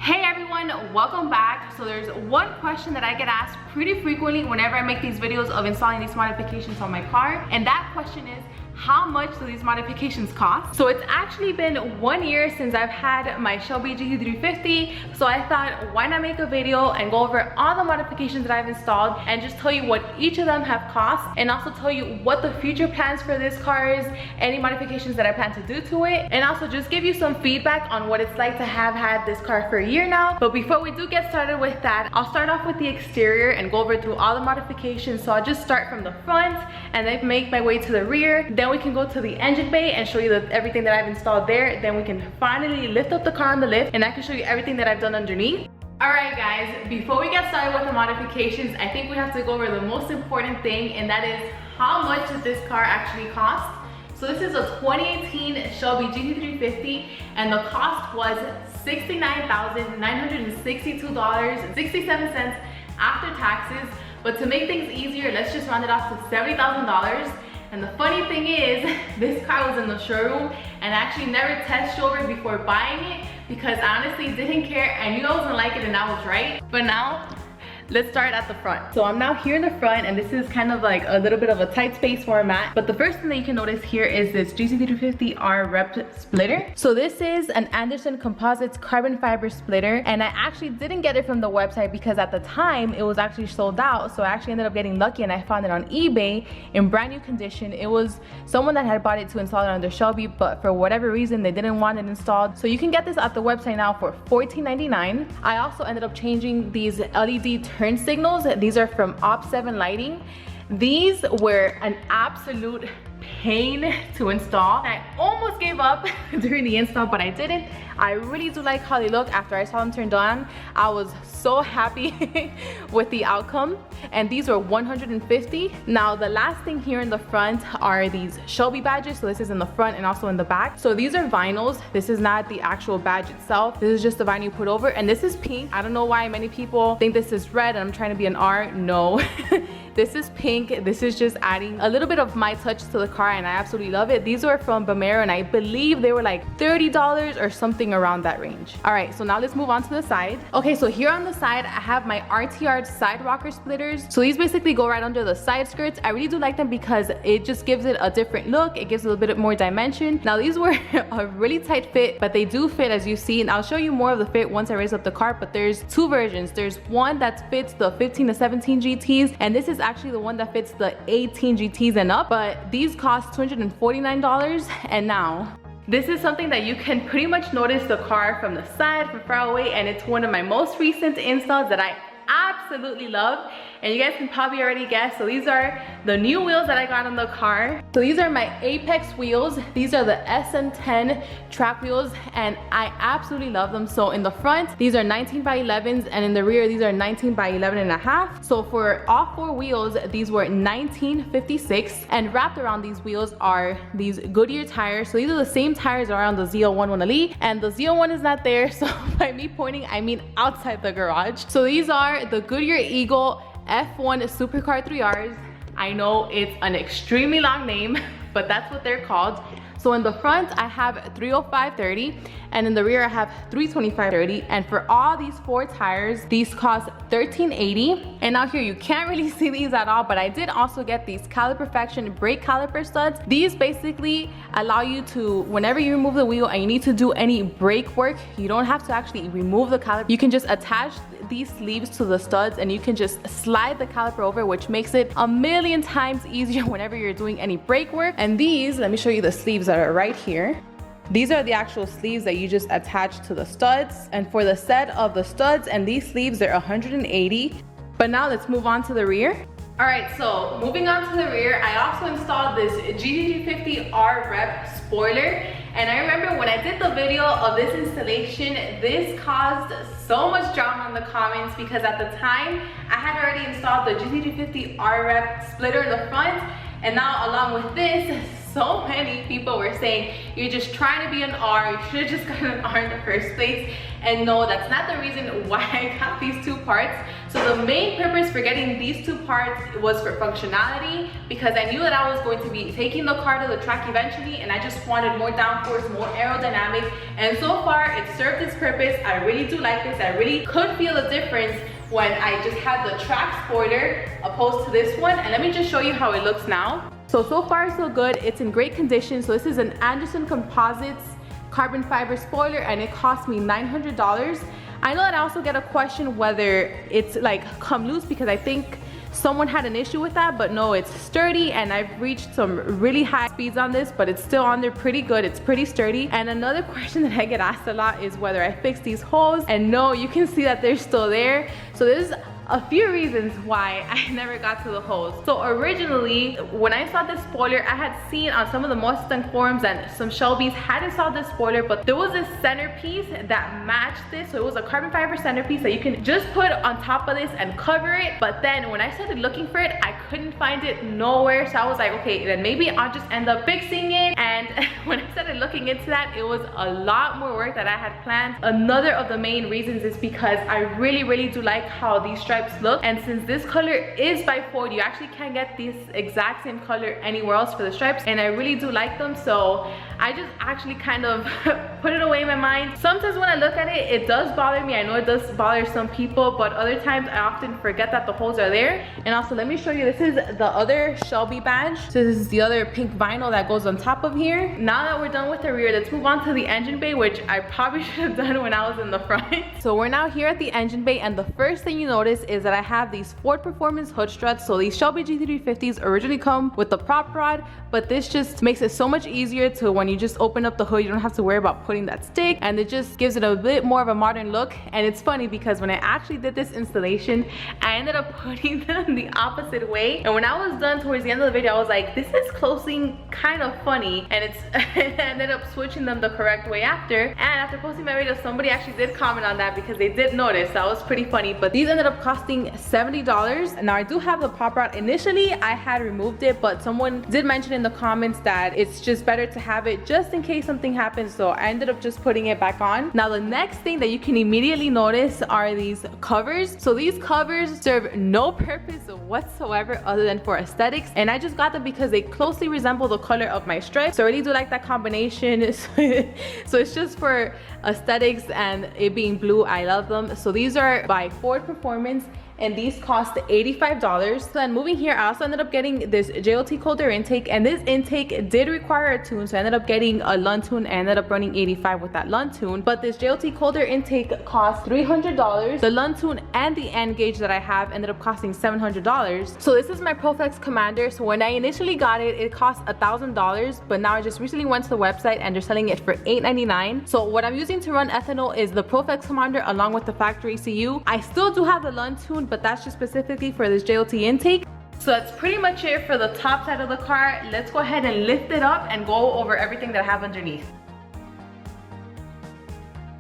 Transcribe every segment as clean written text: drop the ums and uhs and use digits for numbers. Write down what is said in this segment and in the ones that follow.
Hey everyone, welcome back. So there's one question that I get asked pretty frequently whenever I make these videos of installing these modifications on my car, and that question is, how much do these modifications cost? So it's actually been 1 year since I've had my Shelby Gt350, so I thought, why not make a video and go over all the modifications that I've installed and just tell you what each of them have cost, and also tell you what the future plans for this car is, any modifications that I plan to do to it, and also just give you some feedback on what it's like to have had this car for a year now. But before we do get started with that, I'll start off with the exterior and go over through all the modifications. So I'll just start from the front and then make my way to the rear. Then we can go to the engine bay and show you everything that I've installed there. Then we can finally lift up the car on the lift and I can show you everything that I've done underneath. Alright guys, before we get started with the modifications, I think we have to go over the most important thing, and that is how much does this car actually cost. So this is a 2018 Shelby Gt350 and the cost was $69,962.67 after taxes. But to make things easier, let's just round it off to $70,000. And the funny thing is, this car was in the showroom and I actually never test drove it before buying it because I honestly didn't care. I knew I was gonna like it and I was right. But now, let's start at the front. So I'm now here in the front and this is kind of like a little bit of a tight space format. But the first thing that you can notice here is this Gt350R rep splitter. So this is an Anderson Composites carbon fiber splitter, and I actually didn't get it from the website because at the time it was actually sold out. So I actually ended up getting lucky and I found it on eBay in brand new condition. It was someone that had bought it to install it under Shelby, but for whatever reason they didn't want it installed. So you can get this at the website now for $14.99. I also ended up changing these LED turn signals. These are from Op7 Lighting. These were an absolute pain to install. I almost gave up during the install, but I didn't. I really do like how they look after I saw them turned on. I was so happy with the outcome, and these were $150. Now the last thing here in the front are these Shelby badges. So this is in the front and also in the back. So these are vinyls. This is not the actual badge itself. This is just the vinyl you put over, and this is pink. I don't know why many people think this is red and I'm trying to be an R. No. This is pink. This is just adding a little bit of my touch to the car and I absolutely love it. These were from Bamero and I believe they were like $30 or something around that range. All right, so now let's move on to the side. Okay, so here on the side, I have my RTR side rocker splitters. So these basically go right under the side skirts. I really do like them because it just gives it a different look. It gives it a little bit more dimension. Now these were a really tight fit, but they do fit as you see, and I'll show you more of the fit once I raise up the car. But there's two versions. There's one that fits the 15 to 17 GTs, and this is actually the one that fits the 18 GTs and up, but these cost $249. And now this is something that you can pretty much notice the car from the side, from far away, and it's one of my most recent installs that I absolutely love, and you guys can probably already guess. So these are the new wheels that I got on the car. So these are my Apex wheels. These are the SM10 track wheels and I absolutely love them. So in the front, these are 19 by 11s, and in the rear, these are 19 by 11 and a half. So for all four wheels, these were 1956, and wrapped around these wheels are these Goodyear tires. So these are the same tires that are on the Z01 Elite, and the Z01 is not there. So by me pointing, I mean outside the garage. So these are the Goodyear Eagle F1 Supercar 3Rs. I know it's an extremely long name, but that's what they're called. So in the front, I have 305/30, and in the rear, I have 325/30. And for all these four tires, these cost $13.80. And now here, you can't really see these at all, but I did also get these Caliper Perfection brake caliper studs. These basically allow you to, whenever you remove the wheel and you need to do any brake work, you don't have to actually remove the caliper. You can just attach these sleeves to the studs and you can just slide the caliper over, which makes it a million times easier whenever you're doing any brake work. And these, let me show you the sleeves that are right here. These are the actual sleeves that you just attach to the studs. And for the set of the studs and these sleeves, they're $180. But now let's move on to the rear. All right, so moving on to the rear, I also installed this Gt350R rep spoiler. And I remember when I did the video of this installation, this caused so much drama in the comments because at the time, I had already installed the Gt350R rep splitter in the front. And now along with this, so many people were saying, you're just trying to be an R, you should have just gotten an R in the first place. And no, that's not the reason why I got these two parts. So the main purpose for getting these two parts was for functionality, because I knew that I was going to be taking the car to the track eventually, and I just wanted more downforce, more aerodynamic. And so far it served its purpose. I really do like this. I really could feel a difference when I just had the track spoiler opposed to this one. And let me just show you how it looks now. So far so good. It's in great condition. So this is an Anderson Composites carbon fiber spoiler, and it cost me $900. I know that I also get a question whether it's like come loose, because I think someone had an issue with that, but no, it's sturdy, and I've reached some really high speeds on this, but it's still on there pretty good. It's pretty sturdy. And another question that I get asked a lot is whether I fixed these holes, and no, you can see that they're still there. So there's a few reasons why I never got to the holes. So originally, when I saw this spoiler, I had seen on some of the Mustang forums and some Shelbys had installed this spoiler, but there was this centerpiece that matched this. So it was a carbon fiber centerpiece that you can just put on top of this and cover it. But then when I started looking for it, I couldn't find it nowhere. So I was like, okay, then maybe I'll just end up fixing it. And when I started looking into that, it was a lot more work that I had planned. Another of the main reasons is because I really do like how these stripes look, and since this color is by Ford, you actually can't get this exact same color anywhere else for the stripes, and I really do like them. So I just actually kind of put it away in my mind. Sometimes when I look at it, it does bother me. I know it does bother some people, but other times I often forget that the holes are there. And also, let me show you, this is the other Shelby badge. So this is the other pink vinyl that goes on top of here. Now that we're done with the rear, let's move on to the engine bay, which I probably should have done when I was in the front. So we're now here at the engine bay, and the first thing you notice is that I have these Ford Performance hood struts. So these Shelby Gt350s originally come with the prop rod, but this just makes it so much easier to, when you just open up the hood, you don't have to worry about putting that stick, and it just gives it a bit more of a modern look. And it's funny because when I actually did this installation, I ended up putting them the opposite way, and when I was done towards the end of the video, I was like, this is closing kind of funny, and I ended up switching them the correct way after. And after posting my video, somebody actually did comment on that because they did notice. That was pretty funny. But these ended up costing $70. Now I do have the pop rod. Initially I had removed it, but someone did mention in the comments that it's just better to have it just in case something happens, so I ended up just putting it back on. Now the next thing that you can immediately notice are these covers. So these covers serve no purpose whatsoever other than for aesthetics, and I just got them because they closely resemble the color of my stripes. So I really do like that combination. So it's just for aesthetics, and it being blue, I love them. So these are by Ford Performance, and these cost $85. So then moving here, I also ended up getting this JLT colder intake, and this intake did require a tune, so I ended up getting a Lund tune. I ended up running 85 with that Lund tune, but this JLT colder intake cost $300. The Lund tune and the end gauge that I have ended up costing $700. So this is my ProFlex Commander. So when I initially got it, it cost $1,000, but now I just recently went to the website and they're selling it for $899. So what I'm using to run ethanol is the ProFlex Commander along with the factory ECU. I still do have the Lund tune, but that's just specifically for this JLT intake. So that's pretty much it for the top side of the car. Let's go ahead and lift it up and go over everything that I have underneath.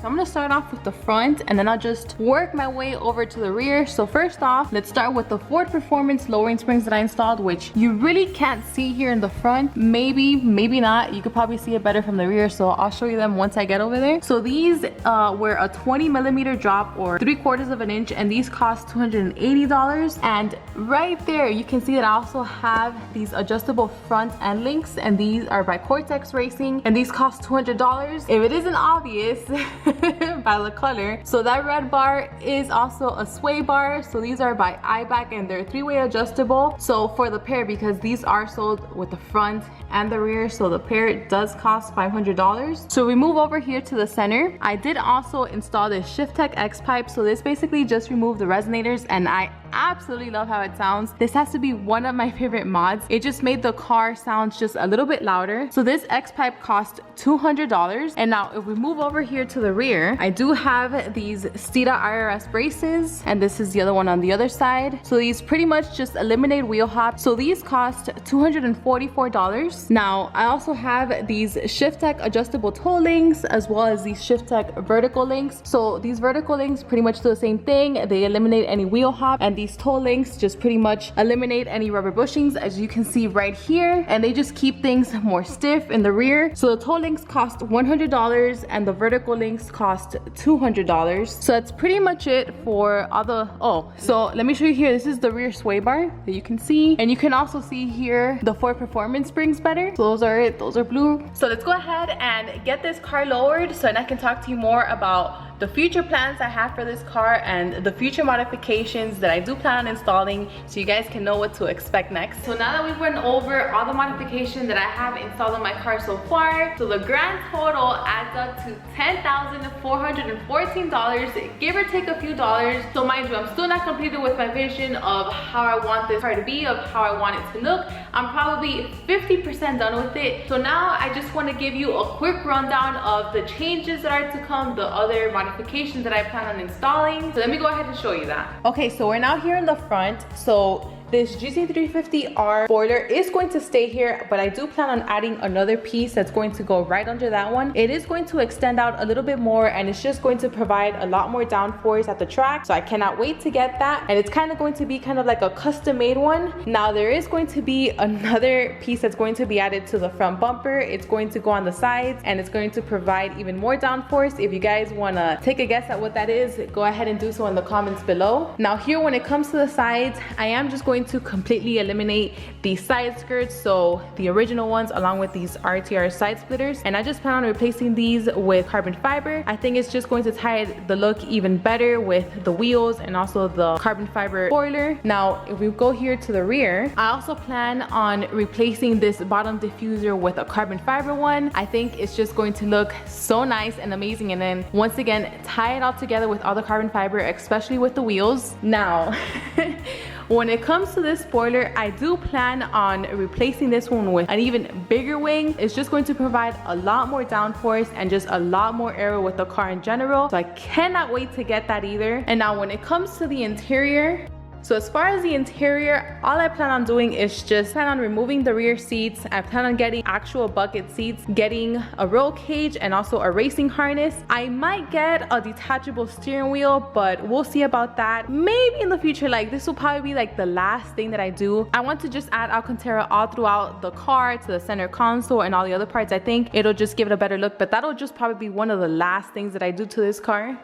So I'm gonna start off with the front, and then I'll just work my way over to the rear. So first off, let's start with the Ford Performance lowering springs that I installed, which you really can't see here in the front. Maybe not. You could probably see it better from the rear, so I'll show you them once I get over there. So these were a 20mm drop, or 3/4 of an inch, and these cost $280. And right there, you can see that I also have these adjustable front end links, and these are by Cortex Racing, and these cost $200. If it isn't obvious by the color. So that red bar is also a sway bar. So these are by iBack, and they're 3-way adjustable. So for the pair, because these are sold with the front and the rear, so the pair does cost $500. So we move over here to the center. I did also install this ShiftTech X pipe. So this basically just removed the resonators, and I absolutely love how it sounds. This has to be one of my favorite mods. It just made the car sound just a little bit louder. So this X pipe cost $200. And now if we move over here to the rear, I do have these Steeda IRS braces, and this is the other one on the other side. So these pretty much just eliminate wheel hop. So these cost $244. Now I also have these ShiftTech adjustable toe links, as well as these ShiftTech vertical links. So these vertical links pretty much do the same thing. They eliminate any wheel hop, and these toe links just pretty much eliminate any rubber bushings, as you can see right here, and they just keep things more stiff in the rear. So the toe links cost $100 and the vertical links cost $200. So that's pretty much it for all the, so let me show you here. This is the rear sway bar that you can see, and you can also see here the 4 performance springs better. So those are it, those are blue. So let's go ahead and get this car lowered so that I can talk to you more about the future plans I have for this car and the future modifications that I do plan on installing, so you guys can know what to expect next. So now that we've run over all the modifications that I have installed on my car so far, so the grand total adds up to $10,414, give or take a few dollars. So mind you, I'm still not completed with my vision of how I want this car to be, of how I want it to look. I'm probably 50% done with it. So now I just want to give you a quick rundown of the changes that are to come, the other modifications that I plan on installing. So let me go ahead and show you that. Okay, so we're now here in the front. So this Gt350R spoiler is going to stay here, but I do plan on adding another piece that's going to go right under that one. It is going to extend out a little bit more, and it's just going to provide a lot more downforce at the track. So I cannot wait to get that. And it's kind of going to be kind of like a custom made one. Now there is going to be another piece that's going to be added to the front bumper. It's going to go on the sides, and it's going to provide even more downforce. If you guys want to take a guess at what that is, go ahead and do so in the comments below. Now here, when it comes to the sides, I am just going to completely eliminate these side skirts, so the original ones along with these RTR side splitters, and I just plan on replacing these with carbon fiber. I think it's just going to tie the look even better with the wheels and also the carbon fiber spoiler. Now if we go here to the rear, I also plan on replacing this bottom diffuser with a carbon fiber one. I think it's just going to look so nice and amazing, and then once again tie it all together with all the carbon fiber, especially with the wheels. Now when it comes to this spoiler, I do plan on replacing this one with an even bigger wing. It's just going to provide a lot more downforce and just a lot more aero with the car in general. So I cannot wait to get that either. And now when it comes to the interior, so as far as the interior, all I plan on doing is just plan on removing the rear seats. I plan on getting actual bucket seats, getting a roll cage, and also a racing harness. I might get a detachable steering wheel, but we'll see about that. Maybe in the future, like this will probably be like the last thing that I do. I want to just add Alcantara all throughout the car, to the center console and all the other parts. I think it'll just give it a better look, but that'll just probably be one of the last things that I do to this car.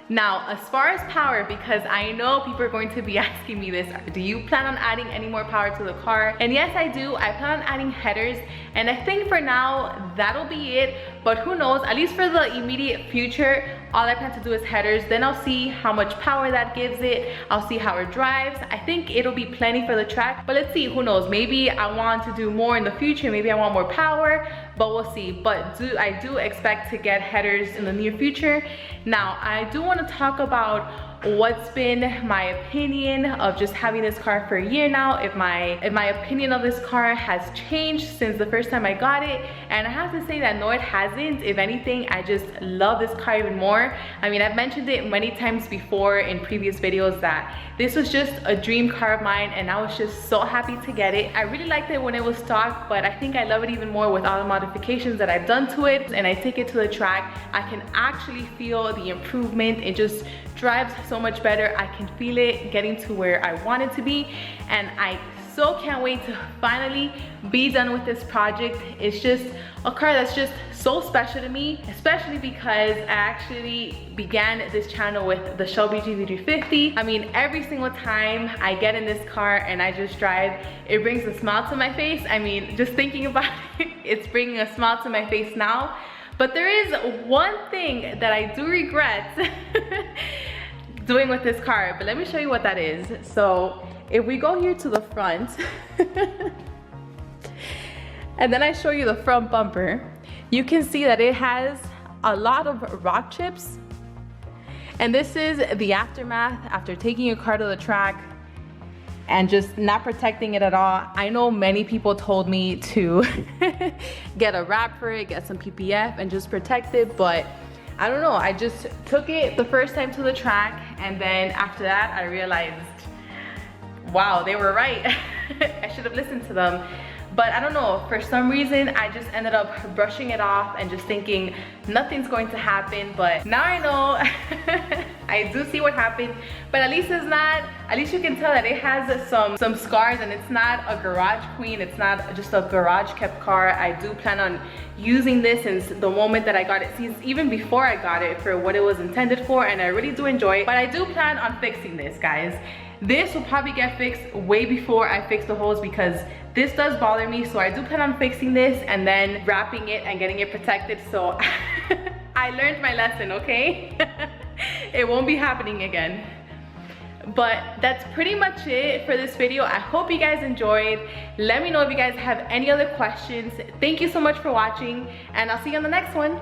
Now, as far as power, because I know people are going to be asking me this, do you plan on adding any more power to the car? And yes, I do. I plan on adding headers, and I think for now, that'll be it. But who knows, at least for the immediate future, all I plan to do is headers. Then I'll see how much power that gives it. I'll see how it drives. I think it'll be plenty for the track, but let's see, who knows? Maybe I want to do more in the future. Maybe I want more power, but we'll see. But I do expect to get headers in the near future. Now, I do want to talk about what's been my opinion of just having this car for a year now, if my opinion of this car has changed since the first time I got it. And I have to say that no, it hasn't. If anything, I just love this car even more. I mean, I've mentioned it many times before in previous videos that this was just a dream car of mine, and I was just so happy to get it. I really liked it when it was stock, but I think I love it even more with all the modifications that I've done to it. And I take it to the track, I can actually feel the improvement. It just drives so much better. I can feel it getting to where I want it to be, and I so can't wait to finally be done with this project. It's just a car that's just so special to me, especially because I actually began this channel with the Shelby Gt350. I mean, every single time I get in this car and I just drive, it brings a smile to my face. I mean, just thinking about it, it's bringing a smile to my face now. But there is one thing that I do regret doing with this car, but let me show you what that is. So if we go here to the front and then I show you the front bumper, you can see that it has a lot of rock chips. And this is the aftermath after taking your car to the track and just not protecting it at all. I know many people told me to get a wrap for it, get some PPF and just protect it, but I don't know, I just took it the first time to the track, and then after that I realized, wow, they were right. I should have listened to them. But I don't know, for some reason I just ended up brushing it off and just thinking nothing's going to happen. But now I know I I do see what happened, but at least it's not, at least you can tell that it has some scars, and it's not a garage queen. It's not just a garage kept car. I do plan on using this since the moment that I got it, since even before I got it, for what it was intended for, and I really do enjoy it. But I do plan on fixing this, guys. This will probably get fixed way before I fix the holes, because this does bother me. So I do plan on fixing this and then wrapping it and getting it protected. So I learned my lesson, okay? It won't be happening again. But that's pretty much it for this video. I hope you guys enjoyed. Let me know if you guys have any other questions. Thank you so much for watching, and I'll see you on the next one.